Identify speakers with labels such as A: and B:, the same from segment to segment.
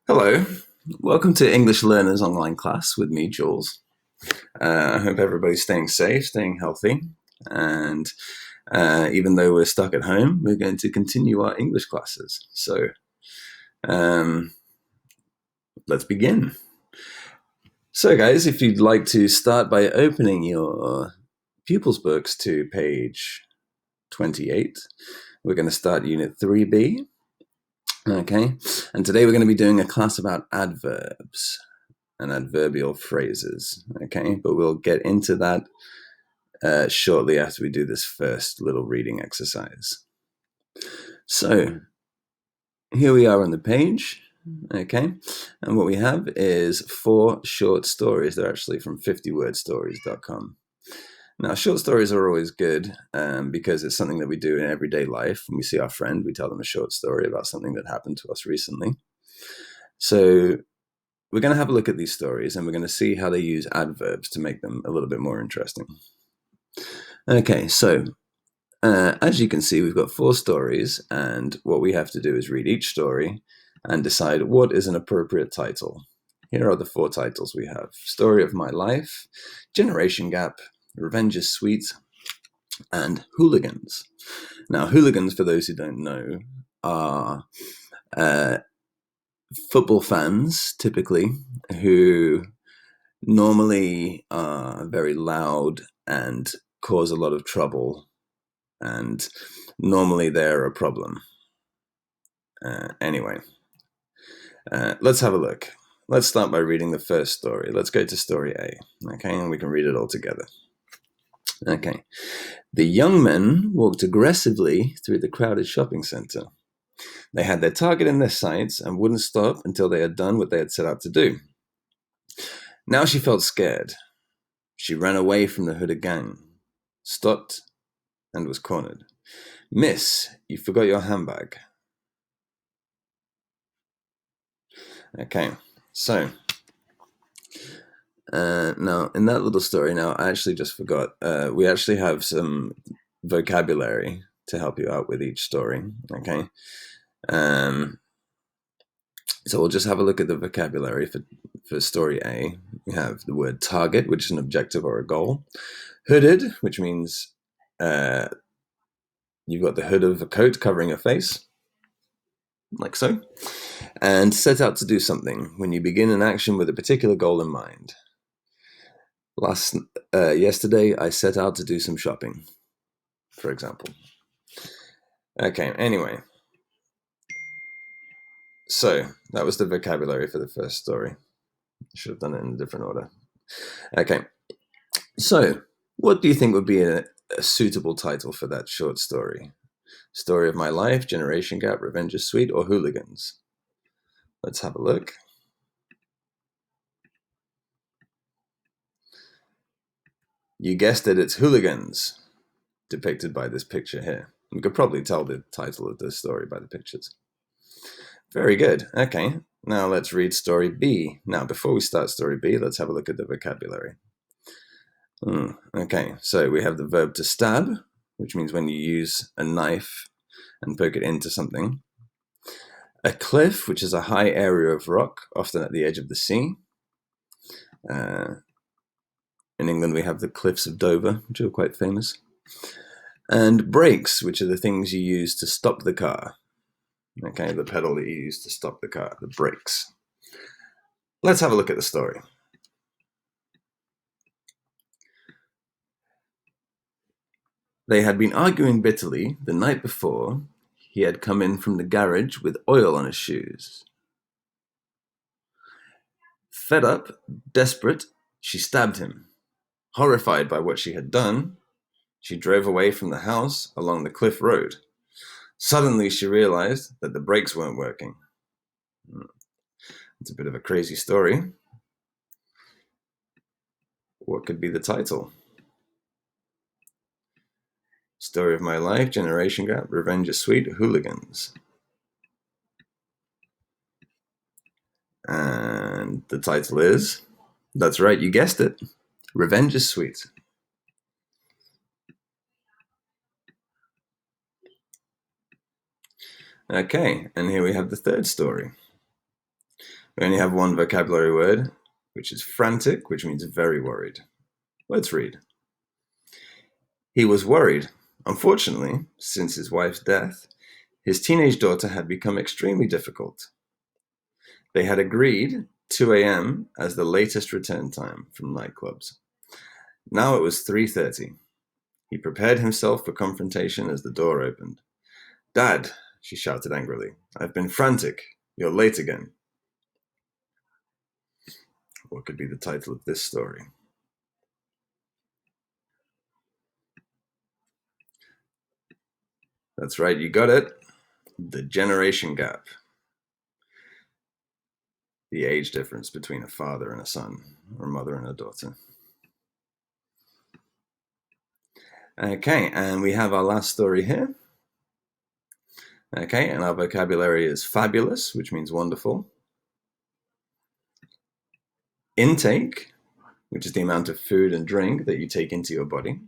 A: Hello, welcome to English Learners Online Class with me, Jules. I hope everybody's staying safe, staying healthy, and even though we're stuck at home, we're going to continue our English classes. So um, let's begin. So, guys, if you'd like to start by opening your pupils' books to page 28, we're going to start Unit 3B. Okay, and today we're going to be doing a class about adverbs and adverbial phrases. Okay, but we'll get into that shortly after we do this first little reading exercise. So here we are on the page. Okay, and what we have is 4 short stories. They're actually from 50wordstories.com. Now, short stories are always good because it's something that we do in everyday life. When we see our friend, we tell them a short story about something that happened to us recently. So we're going to have a look at these stories and we're going to see how they use adverbs to make them a little bit more interesting. Okay, so as you can see, we've got 4 stories, and what we have to do is read each story and decide what is an appropriate title. Here are the 4 titles we have: Story of My Life, Generation Gap, Revenge is Sweet, and Hooligans. Now, hooligans, for those who don't know, are football fans, typically, who normally are very loud and cause a lot of trouble, and normally they're a problem. Anyway, let's have a look. Let's start by reading the first story. Let's go to story A, okay, and we can read it all together. Okay. The young men walked aggressively through the crowded shopping center. They had their target in their sights and wouldn't stop until they had done what they had set out to do. Now she felt scared. She ran away from the hooded gang, stopped, and was cornered. Miss, you forgot your handbag. Okay, so now in that little story, now I actually just forgot. We actually have some vocabulary to help you out with each story. Okay, so we'll just have a look at the vocabulary for story A. We have the word target, which is an objective or a goal. Hooded, which means you've got the hood of a coat covering your face, like so. And set out to do something, when you begin an action with a particular goal in mind. Yesterday, I set out to do some shopping, for example. Okay, anyway. So, that was the vocabulary for the first story. I should have done it in a different order. Okay, so what do you think would be a suitable title for that short story? Story of My Life, Generation Gap, Revenge is Sweet, or Hooligans? Let's have a look. You guessed it, it's Hooligans, depicted by this picture here. You could probably tell the title of this story by the pictures. Very good. Okay, now let's read story B. Now, before we start story B, let's have a look at the vocabulary. Okay, so we have the verb to stab, which means when you use a knife and poke it into something. A cliff, which is a high area of rock, often at the edge of the sea. In England, we have the cliffs of Dover, which are quite famous. And brakes, which are the things you use to stop the car. Okay, the pedal that you use to stop the car, the brakes. Let's have a look at the story. They had been arguing bitterly the night before. He had come in from the garage with oil on his shoes. Fed up, desperate, she stabbed him. Horrified by what she had done, she drove away from the house along the cliff road. Suddenly, she realized that the brakes weren't working. It's a bit of a crazy story. What could be the title? Story of My Life, Generation Gap, Revenge is Sweet, Hooligans. And the title is, that's right, you guessed it, Revenge is Sweet. Okay, and here we have the third story. We only have one vocabulary word, which is frantic, which means very worried. Let's read. He was worried. Unfortunately, since his wife's death, his teenage daughter had become extremely difficult. They had agreed 2 a.m. as the latest return time from nightclubs. Now it was 3:30. He prepared himself for confrontation as the door opened. "Dad," she shouted angrily, "I've been frantic. You're late again." What could be the title of this story? That's right, you got it. The generation gap. The age difference between a father and a son, or a mother and a daughter. Okay, and we have our last story here. Okay, and our vocabulary is fabulous, which means wonderful. Intake, which is the amount of food and drink that you take into your body.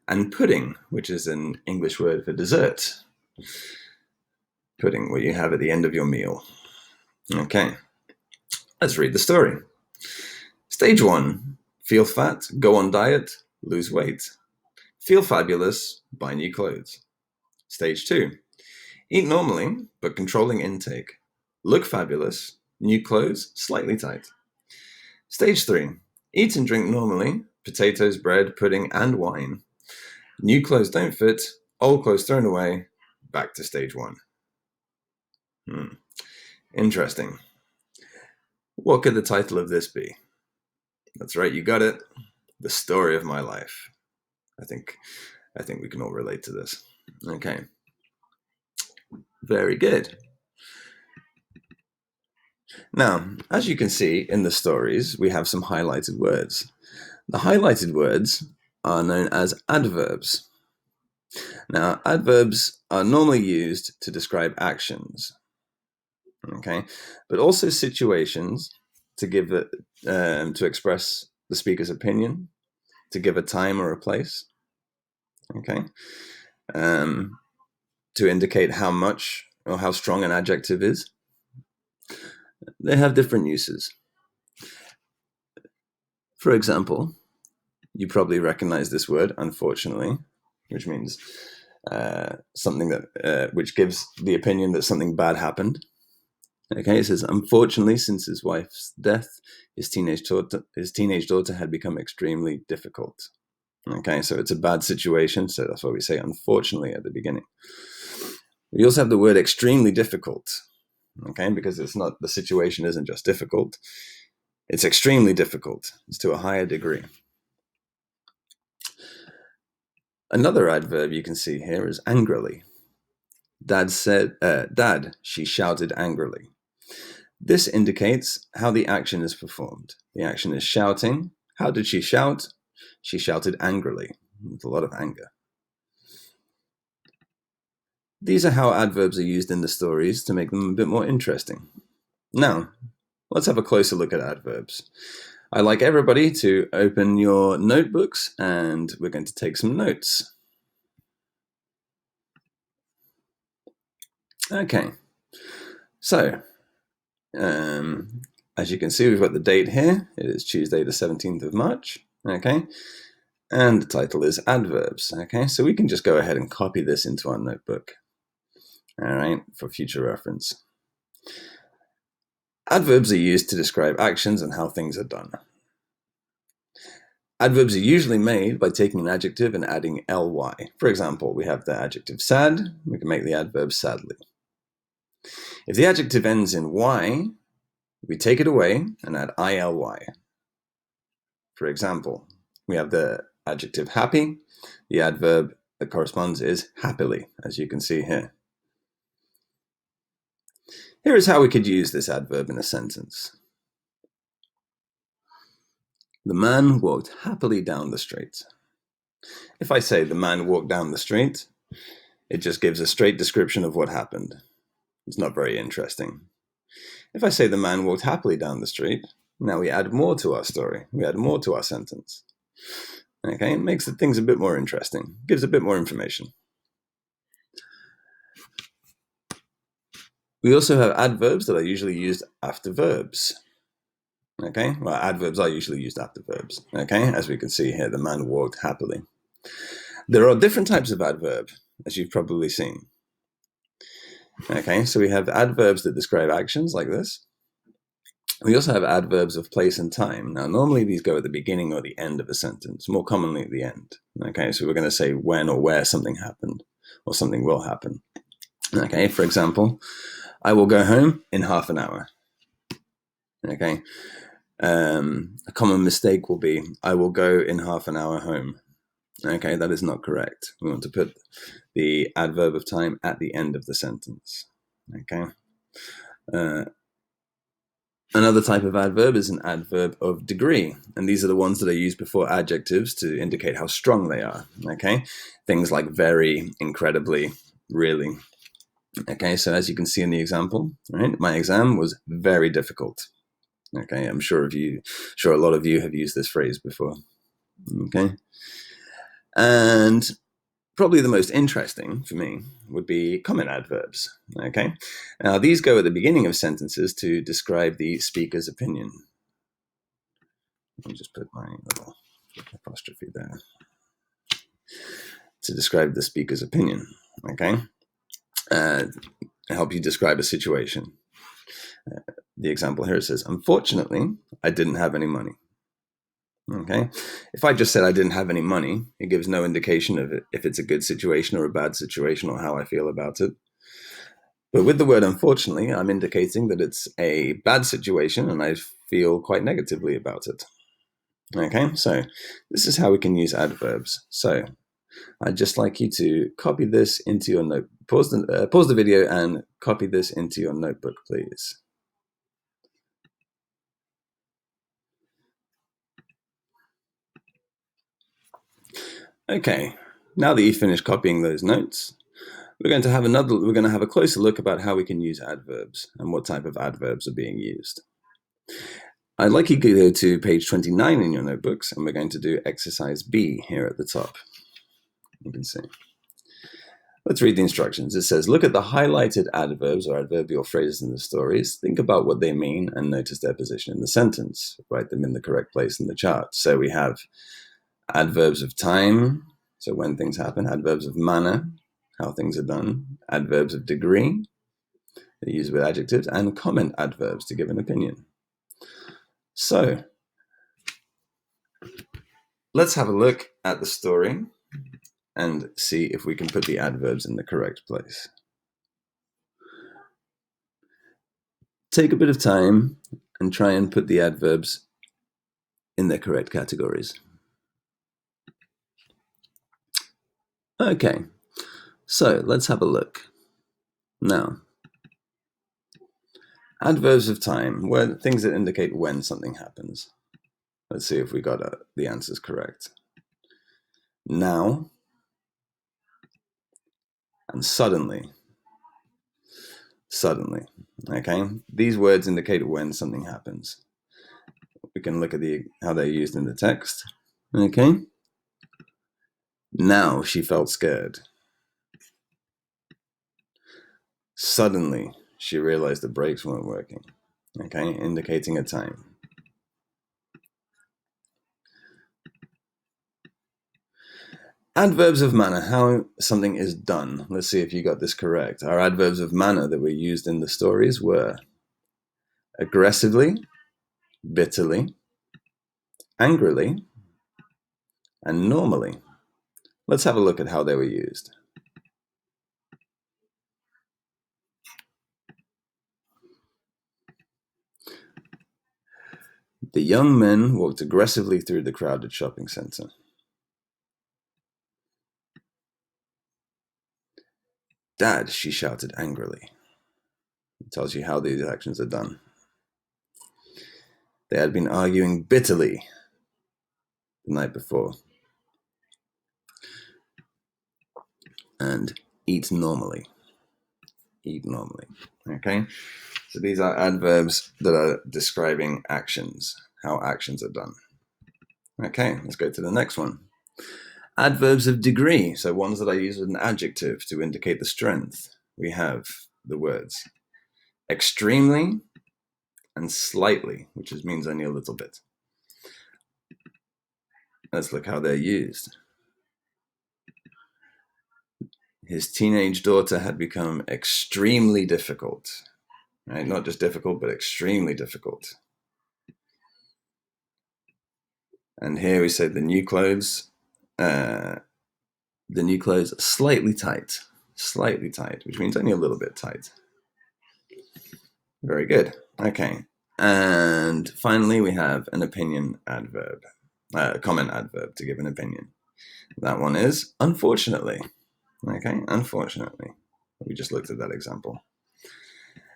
A: And pudding, which is an English word for dessert. Pudding, what you have at the end of your meal. Okay, let's read the story. Stage 1, feel fat, go on diet, lose weight. Feel fabulous, buy new clothes. Stage 2, eat normally, but controlling intake. Look fabulous, new clothes, slightly tight. Stage 3, eat and drink normally, potatoes, bread, pudding, and wine. New clothes don't fit, old clothes thrown away, back to stage 1. Interesting. What could the title of this be? That's right, you got it. The story of my life. I think we can all relate to this. Okay. Very good. Now, as you can see in the stories, we have some highlighted words. The highlighted words are known as adverbs. Now, adverbs are normally used to describe actions, okay, but also situations to give to express the speaker's opinion, to give a time or a place, okay, to indicate how much or how strong an adjective is. They have different uses. For example, you probably recognize this word, unfortunately, which means something that which gives the opinion that something bad happened. Okay, it says, unfortunately, since his wife's death, his teenage daughter had become extremely difficult. Okay, so it's a bad situation, so that's why we say unfortunately at the beginning. We also have the word extremely difficult, okay, because it's not, the situation isn't just difficult, it's extremely difficult. It's to a higher degree. Another adverb you can see here is angrily. Dad, she shouted angrily. This indicates how the action is performed. The action is shouting. How did she shout? She shouted angrily, with a lot of anger. These are how adverbs are used in the stories to make them a bit more interesting. Now, let's have a closer look at adverbs. I'd like everybody to open your notebooks and we're going to take some notes. Okay, so as you can see, we've got the date here. It is Tuesday the 17th of March, okay? And the title is adverbs, okay? So we can just go ahead and copy this into our notebook, all right, for future reference. Adverbs are used to describe actions and how things are done. Adverbs are usually made by taking an adjective and adding ly. For example, we have the adjective sad, we can make the adverb sadly. If the adjective ends in y, we take it away and add ily. For example, we have the adjective happy, the adverb that corresponds is happily, as you can see here. Here is how we could use this adverb in a sentence. The man walked happily down the street. If I say the man walked down the street, it just gives a straight description of what happened. It's not very interesting. If I say the man walked happily down the street, now we add more to our story. We add more to our sentence. Okay, it makes the things a bit more interesting, gives a bit more information. We also have adverbs that are usually used after verbs. Okay, well, adverbs are usually used after verbs. Okay, as we can see here, the man walked happily. There are different types of adverb, as you've probably seen. Okay, so we have adverbs that describe actions like this. We also have adverbs of place and time. Now, normally these go at the beginning or the end of a sentence, more commonly at the end. Okay, so we're going to say when or where something happened or something will happen. Okay, for example, I will go home in half an hour. Okay, a common mistake will be, I will go in half an hour home. Okay, that is not correct. We want to put the adverb of time at the end of the sentence. Okay. Another type of adverb is an adverb of degree, and these are the ones that are used before adjectives to indicate how strong they are. Okay, things like very, incredibly, really. Okay, so as you can see in the example, right, my exam was very difficult. Okay, I'm sure a lot of you have used this phrase before. Okay, and probably the most interesting for me would be comment adverbs. Okay, now these go at the beginning of sentences to describe the speaker's opinion. Let me just put my little apostrophe there to describe the speaker's opinion. Okay, help you describe a situation. The example here says, "Unfortunately, I didn't have any money." Okay, if I just said I didn't have any money, it gives no indication of it, if it's a good situation or a bad situation or how I feel about it. But with the word unfortunately, I'm indicating that it's a bad situation and I feel quite negatively about it. Okay, so this is how we can use adverbs. So I'd just like you to copy this into your note. Pause the video and copy this into your notebook, please. Okay, now that you've finished copying those notes, we're going to have a closer look about how we can use adverbs and what type of adverbs are being used. I'd like you to go to page 29 in your notebooks, and we're going to do exercise B here at the top. You can see. Let's read the instructions. It says, look at the highlighted adverbs or adverbial phrases in the stories. Think about what they mean and notice their position in the sentence. Write them in the correct place in the chart. So we have adverbs of time, so when things happen, adverbs of manner, how things are done, adverbs of degree, they're used with adjectives, and comment adverbs to give an opinion. So let's have a look at the story and see if we can put the adverbs in the correct place. Take a bit of time and try and put the adverbs in their correct categories. Okay, so let's have a look. Now, adverbs of time, things that indicate when something happens. Let's see if we got the answers correct. Now and suddenly. Suddenly, okay? These words indicate when something happens. We can look at how they're used in the text, okay? Now she felt scared. Suddenly, she realized the brakes weren't working, okay? Indicating a time. Adverbs of manner, how something is done. Let's see if you got this correct. Our adverbs of manner that were used in the stories were aggressively, bitterly, angrily, and normally. Let's have a look at how they were used. The young men walked aggressively through the crowded shopping center. Dad, she shouted angrily. It tells you how these actions are done. They had been arguing bitterly the night before. And eat normally. Eat normally. Okay? So these are adverbs that are describing actions, how actions are done. Okay, let's go to the next one. Adverbs of degree, so ones that I use with an adjective to indicate the strength. We have the words extremely, and slightly, which means only a little bit. Let's look how they're used. His teenage daughter had become extremely difficult. Right? Not just difficult, but extremely difficult. And here we say the new clothes slightly tight, which means only a little bit tight. Very good. Okay. And finally, we have an opinion adverb, comment adverb to give an opinion. That one is unfortunately. Okay, unfortunately. We just looked at that example.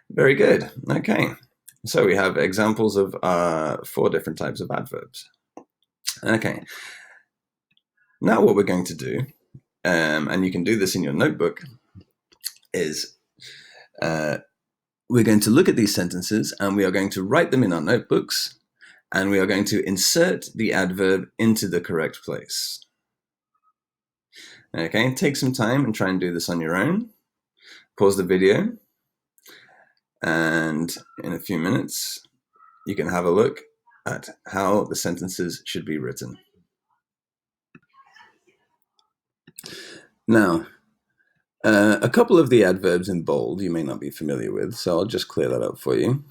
A: Very good. Okay. So we have examples of 4 different types of adverbs. Okay. Now what we're going to do, and you can do this in your notebook, is we're going to look at these sentences and we are going to write them in our notebooks and we are going to insert the adverb into the correct place. Okay, take some time and try and do this on your own. Pause the video and in a few minutes you can have a look at how the sentences should be written. Now, a couple of the adverbs in bold you may not be familiar with, so I'll just clear that up for you.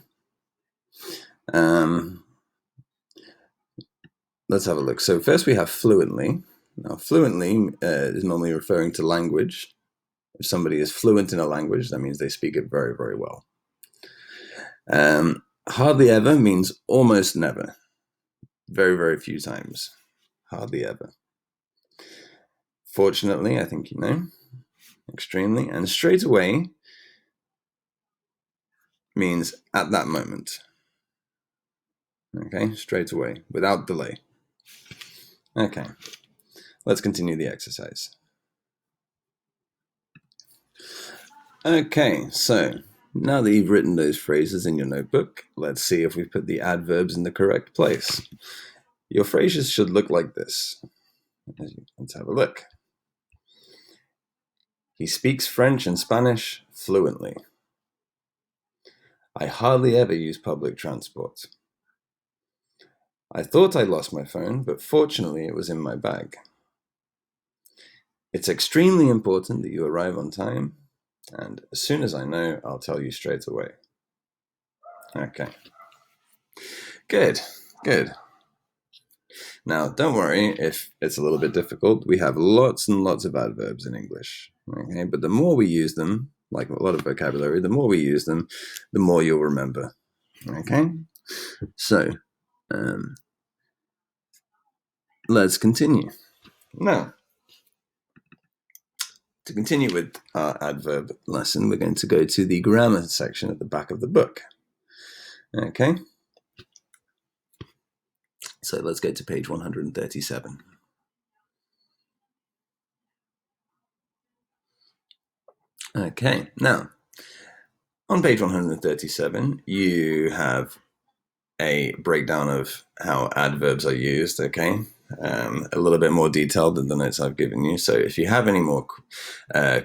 A: Let's have a look. So first we have fluently. Now, fluently is normally referring to language. If somebody is fluent in a language, that means they speak it very, very well. Hardly ever means almost never. Very, very few times. Hardly ever. Fortunately, I think you know. Extremely. And straight away means at that moment. Okay, straight away, without delay. Okay, let's continue the exercise. Okay, so now that you've written those phrases in your notebook, let's see if we've put the adverbs in the correct place. Your phrases should look like this. Let's have a look. He speaks French and Spanish fluently. I hardly ever use public transport. I thought I lost my phone, but fortunately it was in my bag. It's extremely important that you arrive on time, and as soon as I know, I'll tell you straight away. Okay. Good, good. Now, don't worry if it's a little bit difficult. We have lots and lots of adverbs in English, okay? But the more we use them, like a lot of vocabulary, the more we use them, the more you'll remember, okay? So, let's continue. Now, to continue with our adverb lesson, we're going to go to the grammar section at the back of the book, okay? So let's go to page 137. Okay, now, on page 137, you have a breakdown of how adverbs are used, okay? A little bit more detailed than the notes I've given you. So if you have any more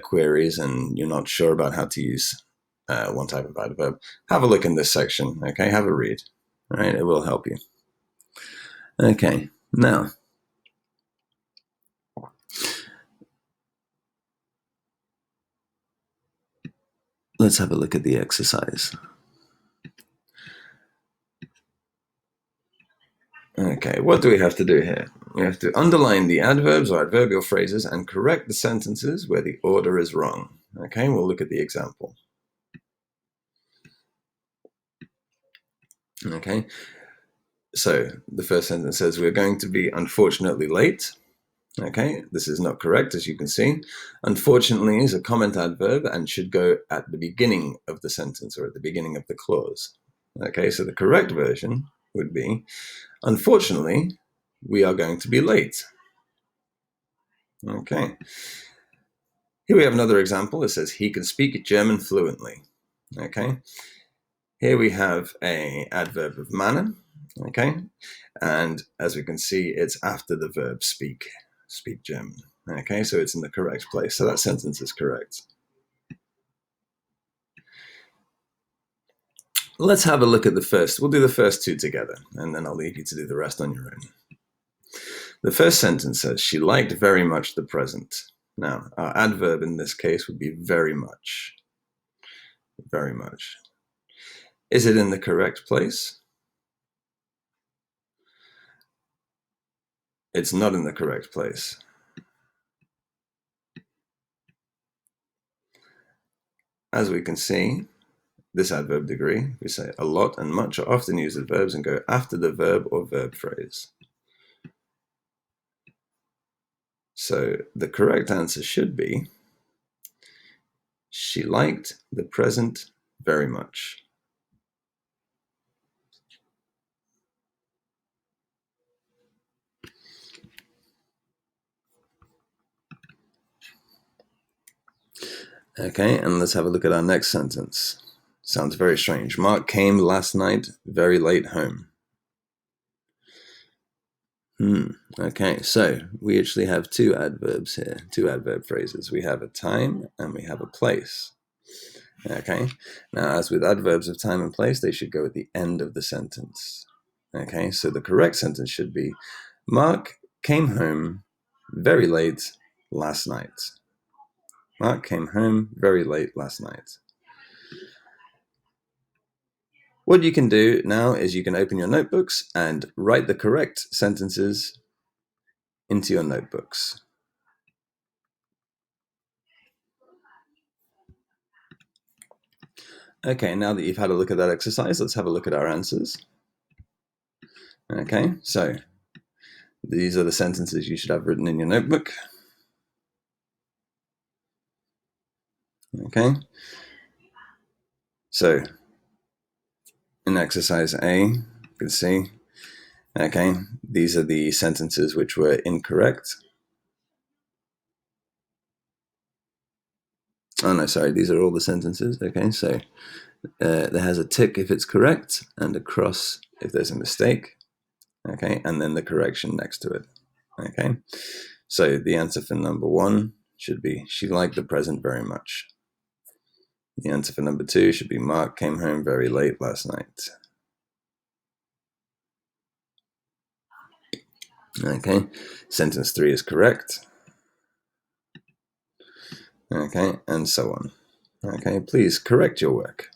A: queries and you're not sure about how to use one type of adverb, have a look in this section, okay? Have a read, all right? It will help you. Okay, now, let's have a look at the exercise. Okay, what do we have to do here? We have to underline the adverbs or adverbial phrases and correct the sentences where the order is wrong. Okay, we'll look at the example. Okay, so the first sentence says, we're going to be unfortunately late. Okay, this is not correct, as you can see. Unfortunately is a comment adverb and should go at the beginning of the sentence or at the beginning of the clause. Okay, so the correct version would be, unfortunately, we are going to be late. Okay. Here we have another example. It says, he can speak German fluently. Okay. Here we have an adverb of manner. Okay. And as we can see, it's after the verb speak German. Okay. So it's in the correct place. So that sentence is correct. let's have a look at the first. We'll do the first two together, and then I'll leave you to do the rest on your own. The first sentence says, she liked very much the present. Now, our adverb in this case would be very much. Very much. Is it in the correct place? It's not in the correct place. As we can see, this adverb degree, we say a lot and much are often used as verbs and go after the verb or verb phrase. So the correct answer should be, she liked the present very much. Okay, and let's have a look at our next sentence. Sounds very strange. Mark came last night very late home. Okay, so we actually have two adverbs here, two adverb phrases. We have a time and we have a place. Okay, now as with adverbs of time and place, they should go at the end of the sentence. Okay, so the correct sentence should be, Mark came home very late last night. Mark came home very late last night. What you can do now is you can open your notebooks and write the correct sentences into your notebooks. Okay, now that you've had a look at that exercise, let's have a look at our answers. Okay, so these are the sentences you should have written in your notebook. Okay, so in exercise A, you can see, okay, these are the sentences which were incorrect. Oh no, sorry, these are all the sentences. Okay, so there has a tick if it's correct and a cross if there's a mistake. Okay, and then the correction next to it. Okay, so the answer for number 1 should be, she liked the present very much. The answer for number 2 should be, Mark came home very late last night. Okay, sentence 3 is correct. Okay, and so on. Okay, please correct your work.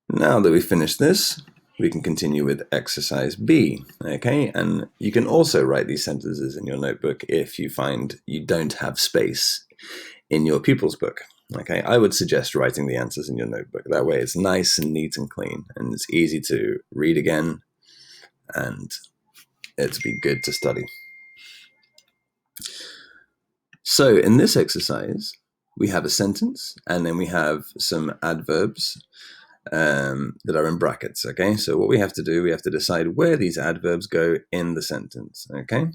A: Now that we've finished this, we can continue with exercise B, okay? And you can also write these sentences in your notebook if you find you don't have space in your pupil's book, okay? I would suggest writing the answers in your notebook. That way it's nice and neat and clean, and it's easy to read again, and it'd be good to study. So in this exercise, we have a sentence, and then we have some adverbs that are in brackets, okay? So what we have to do, we have to decide where these adverbs go in the sentence, okay?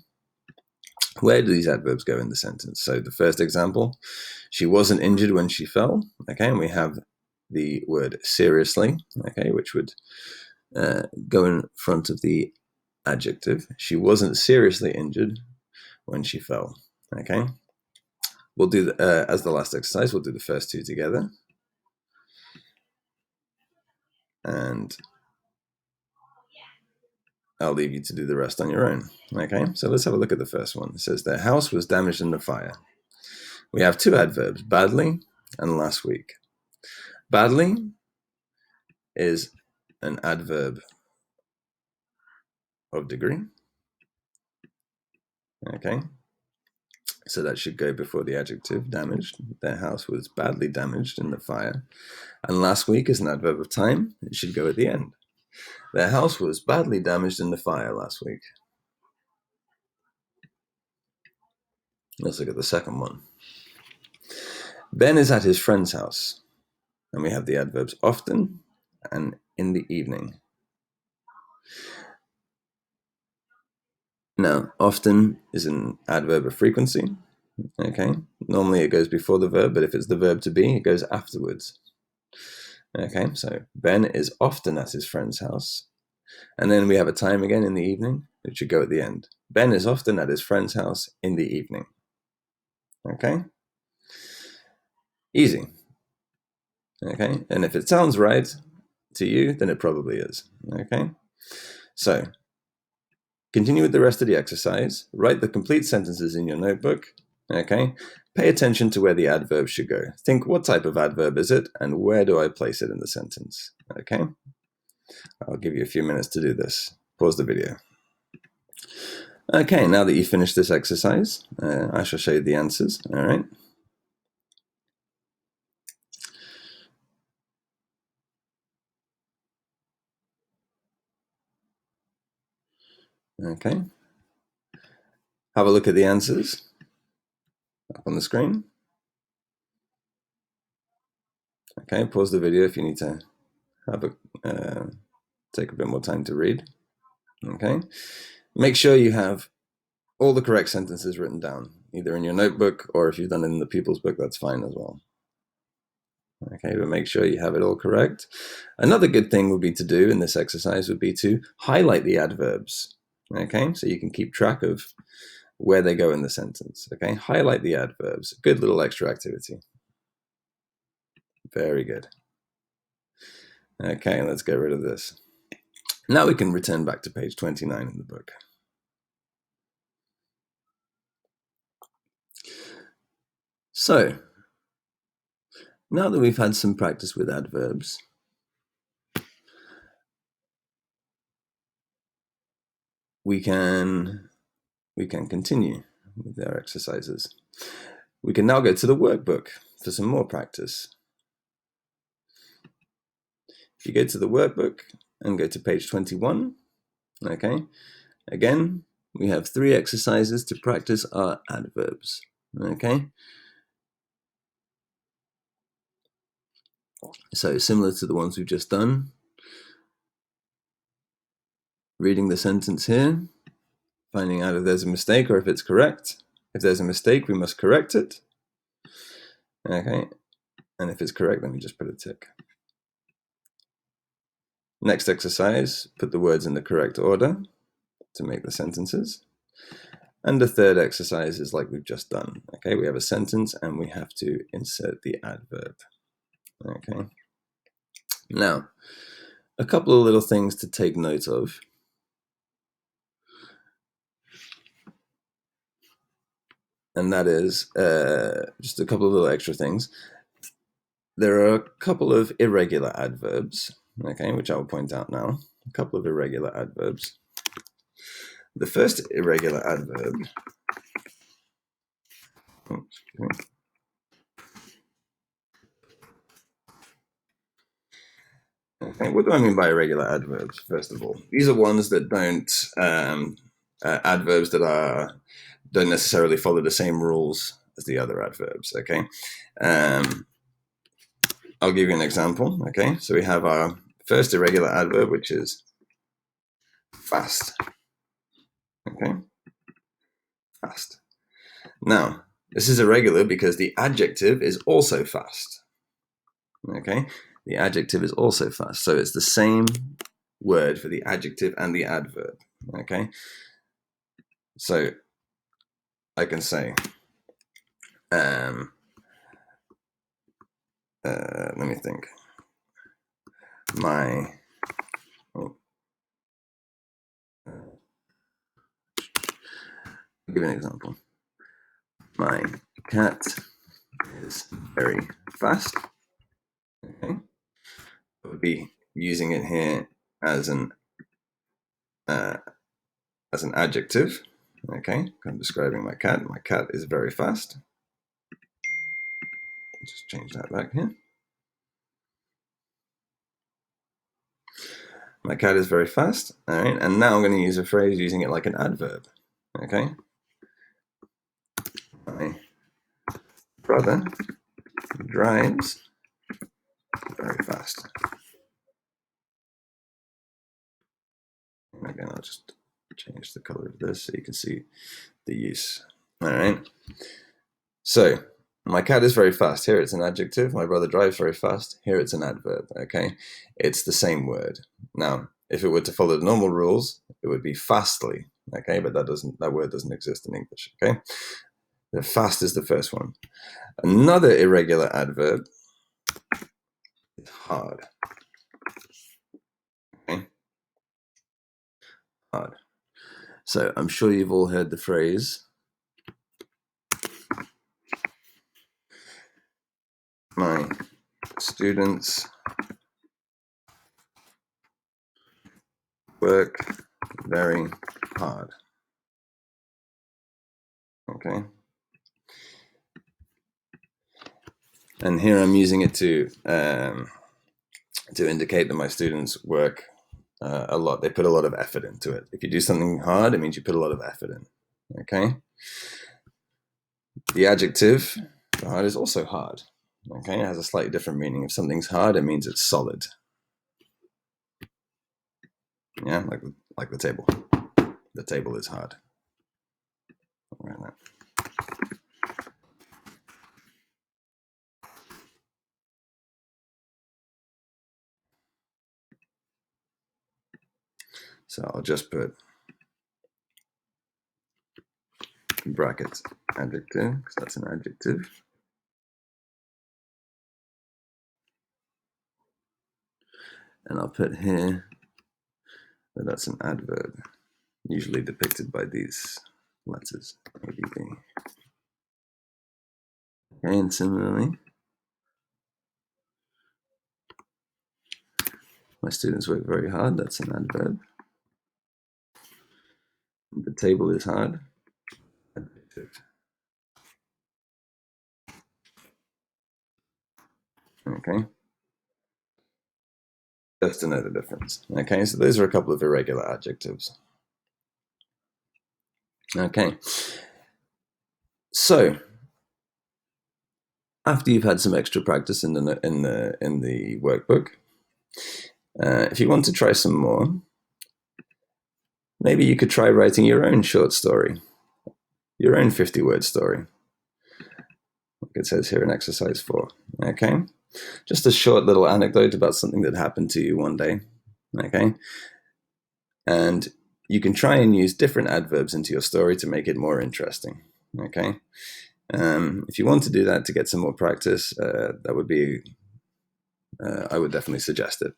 A: Where do these adverbs go in the sentence? So the first example, she wasn't injured when she fell, okay? And we have the word seriously, okay, which would go in front of the adjective. She wasn't seriously injured when she fell, okay? We'll do, as the last exercise, we'll do the first two together. And I'll leave you to do the rest on your own. Okay, so let's have a look at the first one. It says, their house was damaged in the fire. We have two adverbs, badly and last week. Badly is an adverb of degree. Okay, so that should go before the adjective, damaged. Their house was badly damaged in the fire. And last week is an adverb of time. It should go at the end. Their house was badly damaged in the fire last week. Let's look at the second one. Ben is at his friend's house. And we have the adverbs often and in the evening. Now, often is an adverb of frequency. Okay, normally it goes before the verb, but if it's the verb to be, it goes afterwards. Okay, so Ben is often at his friend's house. And then we have a time again in the evening. It should go at the end. Ben is often at his friend's house in the evening. Okay? Easy. Okay, and if it sounds right to you, then it probably is. Okay, so continue with the rest of the exercise. Write the complete sentences in your notebook. Okay, pay attention to where the adverb should go. Think, what type of adverb is it, and where do I place it in the sentence? Okay, I'll give you a few minutes to do this. Pause the video. Okay, now that you've finished this exercise, I shall show you the answers. All right. Okay. Have a look at the answers up on the screen. Okay, pause the video if you need to have take a bit more time to read. Okay. Make sure you have all the correct sentences written down, either in your notebook or if you've done it in the pupil's book, that's fine as well. Okay, but make sure you have it all correct. Another good thing would be to do in this exercise would be to highlight the adverbs. Okay, so you can keep track of where they go in the sentence. Okay, highlight the adverbs. Good little extra activity. Very good. Okay, let's get rid of this. Now we can return back to page 29 in the book. So, now that we've had some practice with adverbs, we can continue with our exercises. We can now go to the workbook for some more practice. If you go to the workbook and go to page 21, okay, again, we have 3 exercises to practice our adverbs, okay? So similar to the ones we've just done, reading the sentence here, finding out if there's a mistake or if it's correct. If there's a mistake, we must correct it, okay? And if it's correct, then we just put a tick. Next exercise, put the words in the correct order to make the sentences. And the third exercise is like we've just done. Okay, we have a sentence and we have to insert the adverb. Okay. Now, a couple of little things to take note of. And that is just a couple of little extra things. There are a couple of irregular adverbs, okay, which I will point out now. A couple of irregular adverbs. The first irregular adverb. Okay, what do I mean by irregular adverbs, first of all? These are ones that don't, adverbs that don't necessarily follow the same rules as the other adverbs, okay? I'll give you an example, okay? So we have our first irregular adverb, which is fast, okay? Fast. Now, this is irregular because the adjective is also fast, okay? The adjective is also fast, so it's the same word for the adjective and the adverb, okay? So I can say, let me think. I'll give you an example. My cat is very fast. Okay, I would be using it here as an adjective. Okay, I'm describing my cat. My cat is very fast. Just change that back here. My cat is very fast. All right, and now I'm going to use a phrase using it like an adverb. Okay. My brother drives very fast. Again, I'll just change the color of this so you can see the use. All right. So my cat is very fast. Here it's an adjective. My brother drives very fast. Here it's an adverb. Okay. It's the same word. Now, if it were to follow the normal rules, it would be fastly. Okay, but that word doesn't exist in English. Okay. The fast is the first one. Another irregular adverb is hard. Okay? Hard. So I'm sure you've all heard the phrase, my students work very hard. Okay. And here I'm using it to indicate that my students work a lot. They put a lot of effort into it. If you do something hard, it means you put a lot of effort in. Okay. The adjective for hard is also hard. Okay. It has a slightly different meaning. If something's hard, it means it's solid. Yeah, like the table. The table is hard. Right now. So I'll just put in brackets adjective, because that's an adjective. And I'll put here that that's an adverb, usually depicted by these letters, ABB. Okay, and similarly, my students work very hard, that's an adverb. The table is hard, adjective. Okay, just to know the difference. Okay, so those are a couple of irregular adjectives. Okay, so after you've had some extra practice in the workbook, if you want to try some more, maybe you could try writing your own short story, your own 50-word story. Like it says here in exercise 4. Okay, just a short little anecdote about something that happened to you one day. Okay, and you can try and use different adverbs into your story to make it more interesting. Okay, if you want to do that to get some more practice, that would be, I would definitely suggest it.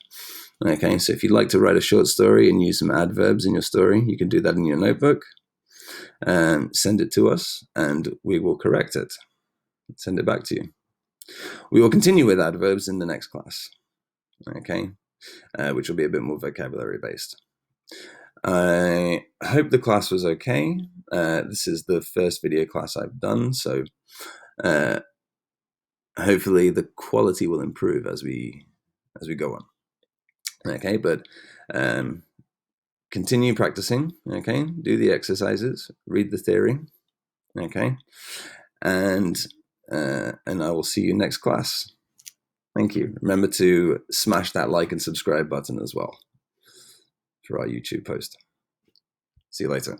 A: Okay, so if you'd like to write a short story and use some adverbs in your story, you can do that in your notebook and send it to us and we will correct it. Send it back to you. We will continue with adverbs in the next class, okay, which will be a bit more vocabulary based. I hope the class was okay. This is the first video class I've done, so hopefully the quality will improve as we go on. Okay, but continue practicing. Okay, do the exercises, read the theory. Okay, and I will see you next class. Thank you. Remember to smash that like and subscribe button as well for our YouTube post. See you later.